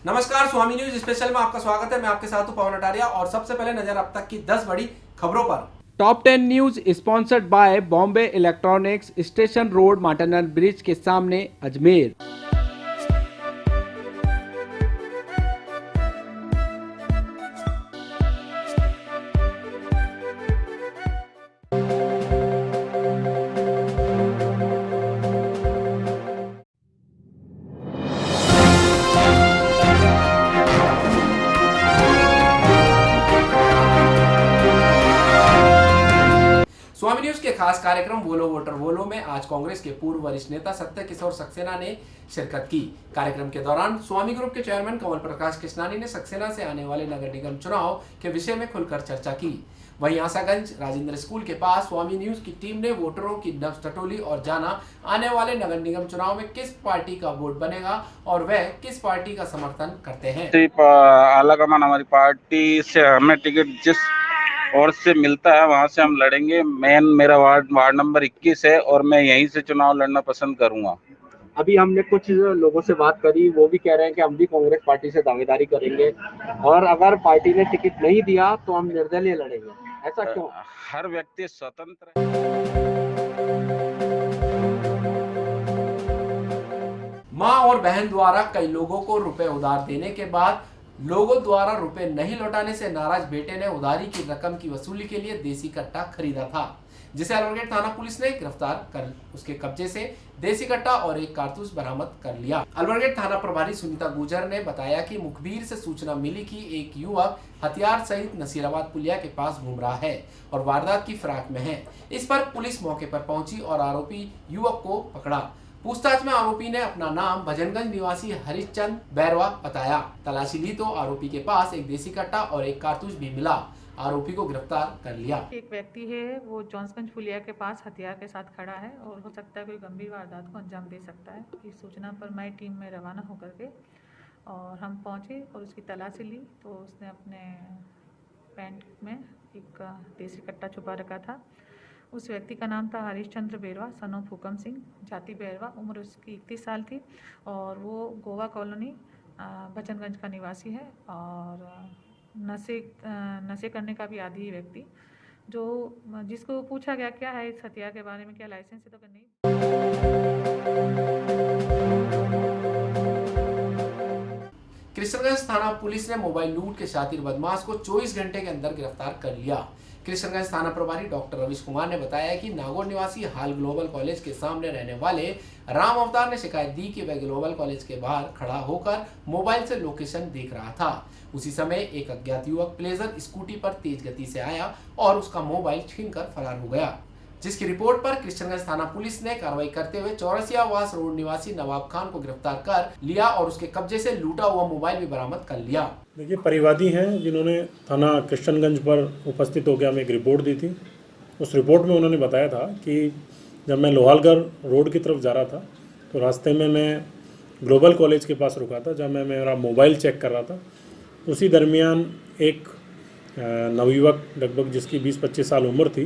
नमस्कार, स्वामी news special में आपका स्वागत है। मैं आपके साथ हूं पवन अटारिया और सबसे पहले नजर अब तक की 10 बड़ी खबरों पर। Top 10 news sponsored by Bombay electronics, station road, Martindale bridge के सामने, अजमेर। स्वामी न्यूज के खास कार्यक्रम बोलो वोटर बोलो में आज कांग्रेस के पूर्व वरिष्ठ नेता सत्य किशोर सक्सेना ने शिरकत की। कार्यक्रम के दौरान स्वामी ग्रुप के चेयरमैन कंवल प्रकाश कृष्णानी ने सक्सेना से आने वाले नगर निगम चुनाव के विषय में खुलकर चर्चा की। वहीं आसागंज राजेंद्र स्कूल के पास स्वामी न्यूज की टीम ने वोटरों की नब्ज टटोली और जाना आने वाले नगर निगम चुनाव में किस पार्टी का वोट बनेगा और वह किस पार्टी का समर्थन करते हैं। आला कमान हमारी पार्टी से हमें टिकट जिस और से मिलता है वहां से हम लड़ेंगे। मेरा वार्ड नंबर 21 है और मैं यहीं से चुनाव लड़ना पसंद करूंगा। अभी हमने कुछ लोगों से बात करी, वो भी कह रहे हैं कि हम भी कांग्रेस पार्टी से दावेदारी करेंगे और अगर पार्टी ने टिकट नहीं दिया तो हम निर्दलीय लड़ेंगे। ऐसा क्यों? हर व्यक्ति स्वतंत्र है। मां और बहन द्वारा कई लोगों को रुपए उधार देने के बाद लोगों द्वारा रुपए नहीं लौटाने से नाराज बेटे ने उधारी की रकम की वसूली के लिए देसी कट्टा खरीदा था, जिसे अलवरगेट थाना पुलिस ने गिरफ्तार कर उसके कब्जे से देसी कट्टा और एक कारतूस बरामद कर लिया। अलवरगेट थाना प्रभारी सुनीता गुजर ने बताया कि मुखबिर से सूचना मिली कि एक युवक हथियार सहित नसीराबाद पुलिया के पास घूम रहा है और वारदात की फिराक में है। इस पर पुलिस मौके पर पहुंची और आरोपी युवक को पकड़ा। पूछताछ में आरोपी ने अपना नाम भजनगंज निवासी हरिश्चंद बैरवा बताया। तलाशी ली तो आरोपी के पास एक देसी कट्टा और एक कारतूस भी मिला। आरोपी को गिरफ्तार कर लिया। एक व्यक्ति है वो जॉन्सगंज पुलिया के पास हथियार के साथ खड़ा है और हो सकता है कोई गंभीर वारदात को अंजाम दे सकता है। इस सूचना पर मैं टीम में रवाना होकर के और हम पहुंचे और उसकी तलाशी ली तो उसने अपने पैंट में एक देसी कट्टा छुपा रखा था। उस व्यक्ति का नाम था हरिश्चंद्र बैरवा, सन ऑफ हुकम सिंह, जाति बैरवा, उम्र उसकी 31 साल थी और वो गोवा कॉलोनी भजनगंज का निवासी है और नशे करने का भी आदी व्यक्ति, जो जिसको पूछा गया क्या है इस हथियार के बारे में, क्या लाइसेंस है, तो नहीं। कृष्णगंज थाना पुलिस ने मोबाइल लूट के शातिर बदमाश को 24 घंटे के अंदर गिरफ्तार कर लिया। कृष्णगंज थाना प्रभारी डॉक्टर रविश कुमार ने बताया कि नागौर निवासी हाल ग्लोबल कॉलेज के सामने रहने वाले राम अवतार ने शिकायत दी कि वह ग्लोबल कॉलेज के बाहर खड़ा होकर मोबाइल से लोकेशन देख रहा था। उसी समय एक अज्ञात युवक प्लेजर स्कूटी पर तेज गति से आया और उसका मोबाइल छीनकर फरार हो गया, जिसकी रिपोर्ट पर कृष्णगंज थाना पुलिस ने कार्रवाई करते हुए चौरसिया वास रोड निवासी नवाब खान को गिरफ्तार कर लिया और उसके कब्जे से लूटा हुआ मोबाइल भी बरामद कर लिया। देखिए, परिवादी हैं जिन्होंने थाना कृष्णगंज पर उपस्थित होकर हमें एक रिपोर्ट दी थी। उस रिपोर्ट में उन्होंने बताया था कि जब मैं लोहालगढ़ रोड की तरफ जा रहा था तो रास्ते में मैं ग्लोबल कॉलेज के पास रुका था। जब मैं मेरा मोबाइल चेक कर रहा था उसी दरमियान एक नवयुवक लगभग जिसकी 20-25 साल उम्र थी,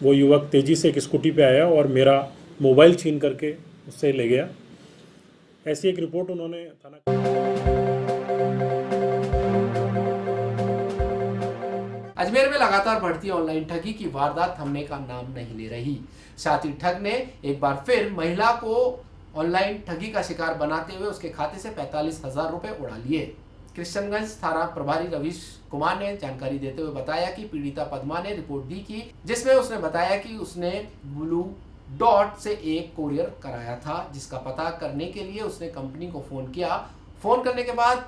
वो युवक तेज़ी से एक स्कूटी पे आया और मेरा मोबाइल छीन करके उससे ले गया। ऐसी एक रिपोर्ट उन्होंने थाना। अजमेर में लगातार बढ़ती ऑनलाइन ठगी की वारदात थमने का नाम नहीं ले रही। साथ ही ठग ने एक बार फिर महिला को ऑनलाइन ठगी का शिकार बनाते हुए उसके खाते से 45,000 रुपए उड़ा लिए। कृष्णगंज थाना प्रभारी रविश कुमार ने जानकारी देते हुए बताया कि पीड़िता पद्मा ने रिपोर्ट दी की, जिसमें उसने बताया कि उसने ब्लू डॉट से एक कोरियर कराया था, जिसका पता करने के लिए उसने कंपनी को फोन किया। फोन करने के बाद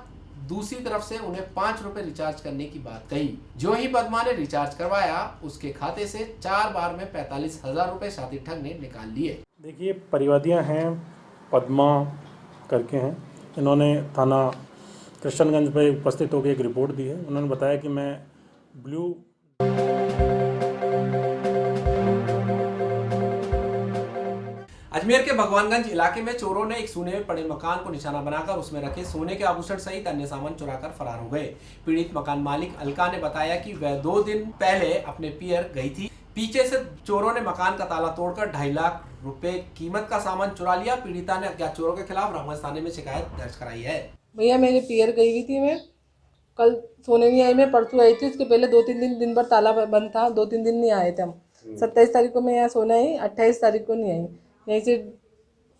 दूसरी तरफ से उन्हें 5 रुपए रिचार्ज करने की बात कही। जो ही पद्मा ने रिचार्ज करवाया उसके खाते से 4 बार में 45,000 रुपए शातिर ठग ने निकाल लिए। देखिए, परिवादियां हैं, पद्मा करके हैं, इन्होंने थाना कृष्णगंज पर उपस्थित होकर एक रिपोर्ट दी है। उन्होंने बताया कि मैं ब्लू अजमेर के भगवानगंज इलाके में चोरों ने एक सोने में पड़े मकान को निशाना बनाकर उसमें रखे सोने के आभूषण सहित अन्य सामान चुराकर फरार हो गए। पीड़ित मकान मालिक अलका ने बताया कि वह 2 दिन पहले अपने पियर गई थी। पीछे से चोरों ने मकान का ताला तोड़कर 2.5 लाख रुपए कीमत का सामान चुरा लिया। पीड़िता ने अज्ञात चोरों के खिलाफ रामगंज थाने में शिकायत दर्ज कराई है। भैया मेरे पियर गई हुई थी, मैं कल सोने नहीं आई, मैं परसों आई थी, उसके पहले 2-3 दिन भर ताला बंद था, 2-3 दिन नहीं आए थे हम। 27 तारीख को मैं यहाँ सोना आई, 28 तारीख को नहीं आई, यहीं से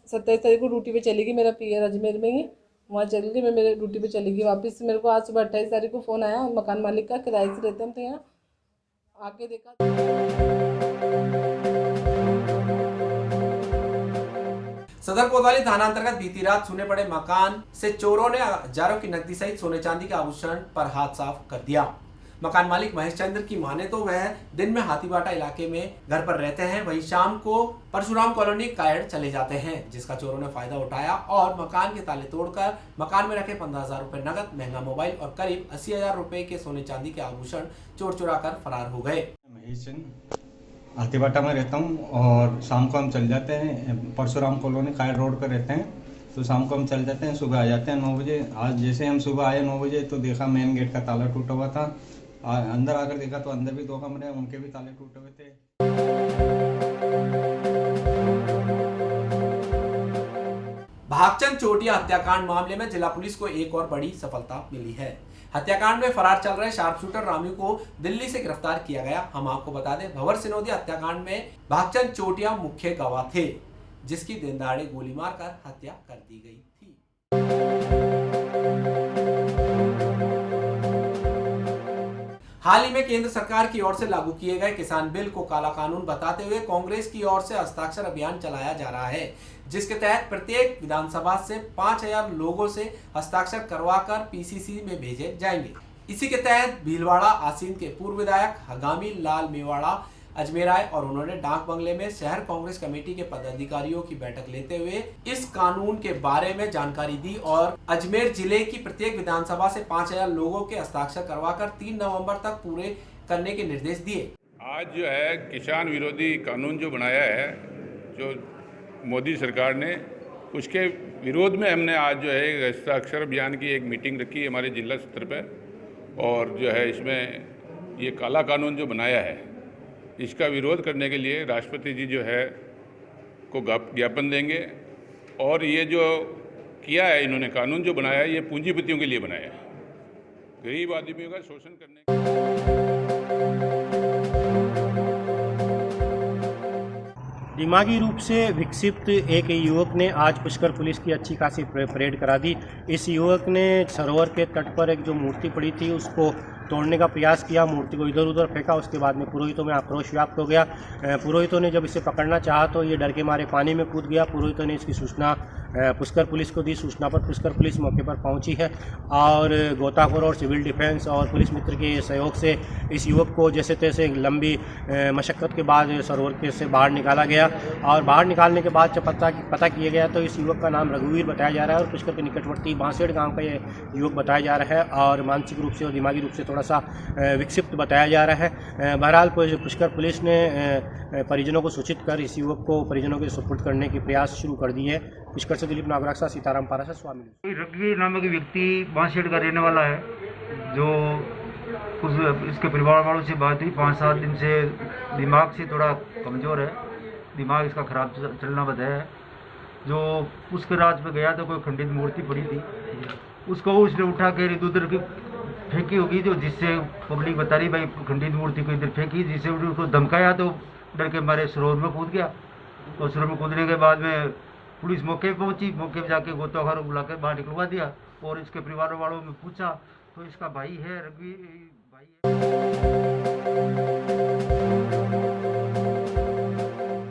27 तारीख को ड्यूटी पे चली गई, मेरा पियर अजमेर में ही वहाँ चली गई, मैं मेरे ड्यूटी पे चली गई वापस। मेरे को आज सुबह 28 तारीख को फ़ोन आया मकान मालिक का, किराए से रहते हम तो यहाँ आके देखा। सदर कोतवाली थाना अंतर्गत बीती रात सूने पड़े मकान से चोरों ने हजारों की नकदी सहित सोने चांदी के आभूषण पर हाथ साफ कर दिया। मकान मालिक महेश चंद्र की माने तो वह दिन में हाथीबाटा इलाके में घर पर रहते हैं, वहीं शाम को परशुराम कॉलोनी कायड़ चले जाते हैं, जिसका चोरों ने फायदा उठाया और मकान के ताले तोड़कर मकान में रखे 15,000 रुपए नगद, महंगा मोबाइल और करीब 80,000 रुपए के सोने चांदी के आभूषण चोर चुरा कर फरार हो गए। महेश चंद हाथीबाटा में रहता हूँ और शाम को हम चल जाते हैं, परशुराम कॉलोनी कायड़ रोड पर रहते हैं, तो शाम को हम चल जाते हैं, सुबह आ जाते हैं 9 बजे। आज जैसे हम सुबह आए 9 बजे तो देखा मेन गेट का ताला टूटा हुआ था, अंदर आकर देखा तो अंदर भी 2 कमरे हैं, उनके भी ताले टूटे हुए थे। भागचंद चोटिया हत्याकांड मामले में जिला पुलिस को एक और बड़ी सफलता मिली है। हत्याकांड में फरार चल रहे शार्प शूटर रामू को दिल्ली से गिरफ्तार किया गया। हम आपको बता दें, भंवर सिनोदिया हत्याकांड में भागचंद चोटिया मुख्य गवाह थे, जिसकी दिन दहाड़े गोली मारकर हत्या कर दी गई थी। हाल ही में केंद्र सरकार की ओर से लागू किए गए किसान बिल को काला कानून बताते हुए कांग्रेस की ओर से हस्ताक्षर अभियान चलाया जा रहा है, जिसके तहत प्रत्येक विधानसभा से 5,000 लोगों से हस्ताक्षर करवाकर पीसीसी में भेजे जाएंगे। इसी के तहत भीलवाड़ा आसीन के पूर्व विधायक हगामी लाल मेवाड़ा अजमेर आए और उन्होंने डाक बंगले में शहर कांग्रेस कमेटी के पदाधिकारियों की बैठक लेते हुए इस कानून के बारे में जानकारी दी और अजमेर जिले की प्रत्येक विधानसभा से 5,000 लोगों के हस्ताक्षर करवाकर 3 नवंबर तक पूरे करने के निर्देश दिए। आज जो है किसान विरोधी कानून जो बनाया है, जो मोदी सरकार ने, उसके विरोध में हमने आज जो है हस्ताक्षर अभियान की एक मीटिंग रखी हमारे जिला स्तर पर, और जो है इसमें ये काला कानून जो बनाया है इसका विरोध करने के लिए राष्ट्रपति जी जो है को ज्ञापन देंगे। और ये जो किया है इन्होंने, कानून जो बनाया है, ये पूंजीपतियों के लिए बनाया है, गरीब आदमियों का शोषण करने दिमागी रूप से विकसित एक युवक ने आज पुष्कर पुलिस की अच्छी खासी परेड करा दी। इस युवक ने सरोवर के तट पर एक जो मूर्ति पड़ी थी उसको तोड़ने का प्रयास किया, मूर्ति को इधर उधर फेंका। उसके बाद में पुरोहितों में आक्रोश व्याप्त हो गया। पुरोहितों ने जब इसे पकड़ना चाहा तो ये डर के मारे पानी में कूद गया। पुरोहितों ने इसकी सूचना पुष्कर पुलिस को दी। सूचना पर पुष्कर पुलिस मौके पर पहुंची है और गोताखोर और सिविल डिफेंस और पुलिस मित्र के सहयोग से इस युवक को जैसे तैसे लंबी मशक्क़त के बाद सरोवर के से बाहर निकाला गया। और बाहर निकालने के बाद जब पता किया गया तो इस युवक का नाम रघुवीर बताया जा रहा है और पुष्कर के निकटवर्ती बांसेड़ गाँव का ये युवक बताया जा रहा है और मानसिक रूप से और दिमागी रूप से थोड़ा सा विक्षिप्त बताया जा रहा है। बहरहाल पुष्कर पुलिस ने परिजनों को सूचित कर इस युवक को परिजनों के सुपुर्द करने की प्रयास शुरू कर दिए है। पुष्कर से दिलीप नागराक्षा, सीताराम पाराशर, स्वामी। रघुवीर नामक व्यक्ति बांसेड़ का रहने वाला है, जो कुछ इसके परिवार वालों से बात हुई, 5-7 दिन से दिमाग से थोड़ा कमज़ोर है, दिमाग इसका खराब चलना बताया है। जो पुष्कर राज पे गया तो कोई खंडित मूर्ति पड़ी थी, उसको उसने उठा कर इधर उधर की फेंकी होगी, जो जिससे पब्लिक बता रही भाई खंडित मूर्ति को इधर फेंकी, जिससे उसको धमकाया तो डर के मारे सरोवर में कूद गया। और सरोवर में कूदने के बाद में पुलिस मौके पे पहुंची, मौके पे जाके गोताखोर बुला कर बाहर निकलवा दिया और इसके परिवार वालों में पूछा तो इसका भाई है, रघुवीर भाई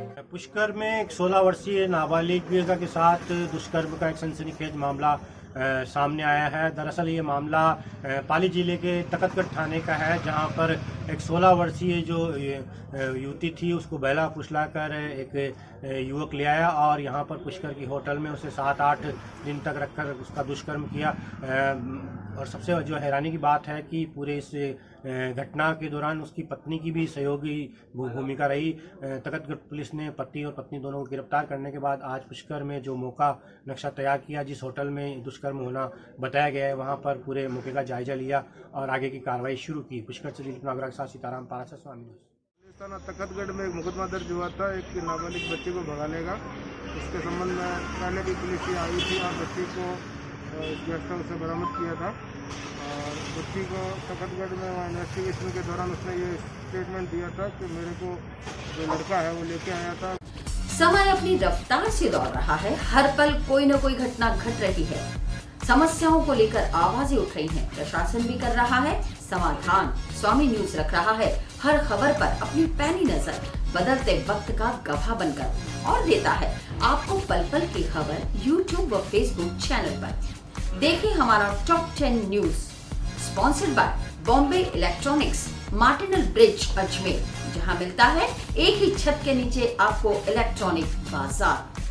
है। पुष्कर में एक 16 वर्षीय नाबालिग के साथ दुष्कर्म का एक सनसनीखेज मामला सामने आया है। दरअसल ये मामला पाली जिले के तकतगढ़ थाने का है, जहां पर एक 16 वर्षीय जो युवती थी उसको बहला फुसला कर एक युवक ले आया और यहां पर पुष्कर की होटल में उसे 7-8 दिन तक रखकर उसका दुष्कर्म किया। और सबसे जो हैरानी की बात है कि पूरे इस घटना के दौरान उसकी पत्नी की भी सहयोगी भूमिका रही। तकतगढ़ पुलिस ने पति और पत्नी दोनों को गिरफ्तार करने के बाद आज पुष्कर में जो मौका नक्शा तैयार किया, जिस होटल में दुष्कर्म होना बताया गया है, वहां पर पूरे मौके का जायजा लिया और आगे की कार्रवाई शुरू की। पुष्कर से दिलीप नागराज के साथ सीताराम पाराशर, स्वामी। तकतगढ़ में एक मुकदमा दर्ज हुआ था एक नाबालिग बच्चे को भगाने का। इसके संबंध में पहले भी पुलिस आई थी और बच्ची को गेस्ट हाउस से बरामद किया था। और बच्ची को तखतगढ़ में इन्वेस्टिगेशन के दौरान उसने ये स्टेटमेंट दिया था कि मेरे को जो लड़का है वो लेके आया था। समय अपनी रफ्तार से दौड़ रहा है, हर पल कोई न कोई घटना घट रही है, समस्याओं को लेकर आवाजें उठ रही हैं, प्रशासन भी कर रहा है समाधान। स्वामी न्यूज रख रहा है हर खबर पर अपनी पैनी नजर, बदलते वक्त का गवाह बनकर, और देता है आपको पल पल की खबर YouTube व Facebook चैनल पर। देखिए हमारा top 10 news, sponsored by Bombay electronics, Martindale bridge Ajmer, जहां मिलता है एक ही छत के नीचे आपको इलेक्ट्रॉनिक बाजार।